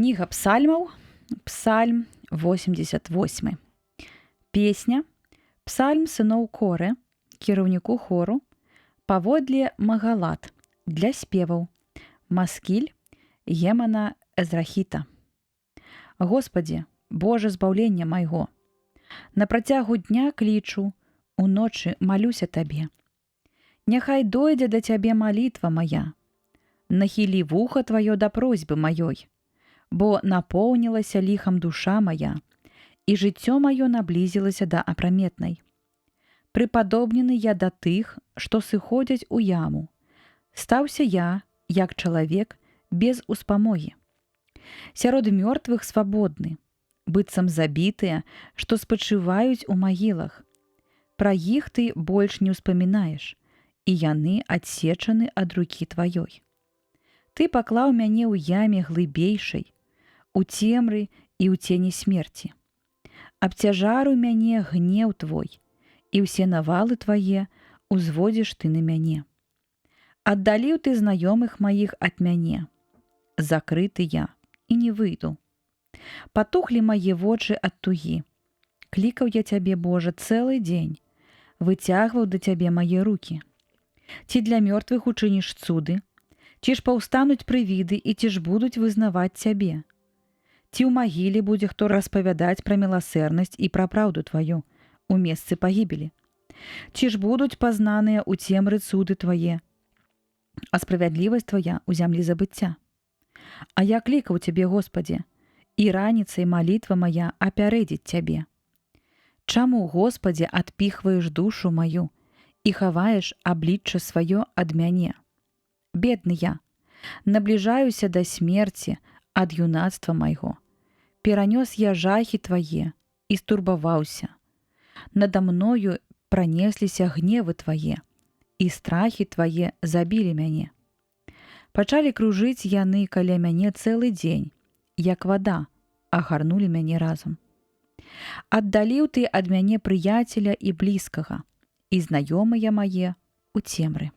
Кніга псальмаў, псальм 88. Песня, псальм сыноў Коры, кіраўніку хору, паводле Магалат, для спеваў, маскіль Гемана Эзрахіта. Господі, Боже збаўлення майго, на працягу дня клічу, уночы малюся Табе. Няхай дойдзе да Цябе малітва мая, нахілі вуха Тваё да просьбы маёй, бо напоўнілася ліхам душа мая, і жыццё маё наблізілася да апраметнай. Прыпадобнены я да тых, што сыходзяць у яму. Стаўся я, як чалавек, без успамогі. Сярод мёртвых свабодны, быццам забітыя, што спачываюць у магілах. Пра іх ты больш не ўспамінаеш, і яны адсечаны ад рукі Тваёй. Ты паклаў мяне ў яме глыбейшай, у цемры і ў цені смерці. Абцяжарыў мяне гнеў Твой, і ўсе навалы Твае узводзіш Ты на мяне. Аддаліў Ты знаёмых маіх ад мяне. Закрыты я і не выйду. Патухлі мае вочы ад тугі. Клікаў я Цябе, Божа, цэлы дзень, выцягваў да Цябе мае рукі. Ці для мёртвых учыніш цуды? Ці ж паўстануць прывіды і ці ж будуць вызнаваць Цябе? Ці ў магіле будзе хто распавядаць пра міласэрнасць і пра праўду Тваю у месцы пагібелі? Ці ж будуць пазнаныя ў цемры цуды Твае, а справядлівасць Твая ў зямлі забыцця? А я клікаў Цябе, Господі, і раніцай малітва мая апярэдзіць Цябе. Чаму, Господі, адпіхваеш душу маю і хаваеш аблічча сваё ад мяне? Бедны я, набліжаюся да смерці ад юнацтва майго. Перанёс я жахі Твае і стурбаваўся. Нада мною пранесліся гневы Твае, і страхі Твае забілі мяне. Пачалі кружыць яны каля мяне цэлы дзень, як вада, агарнулі мяне разам. Аддаліў Ты ад мяне прыяцеля і блізкага, і знаёмыя мае ў цемры.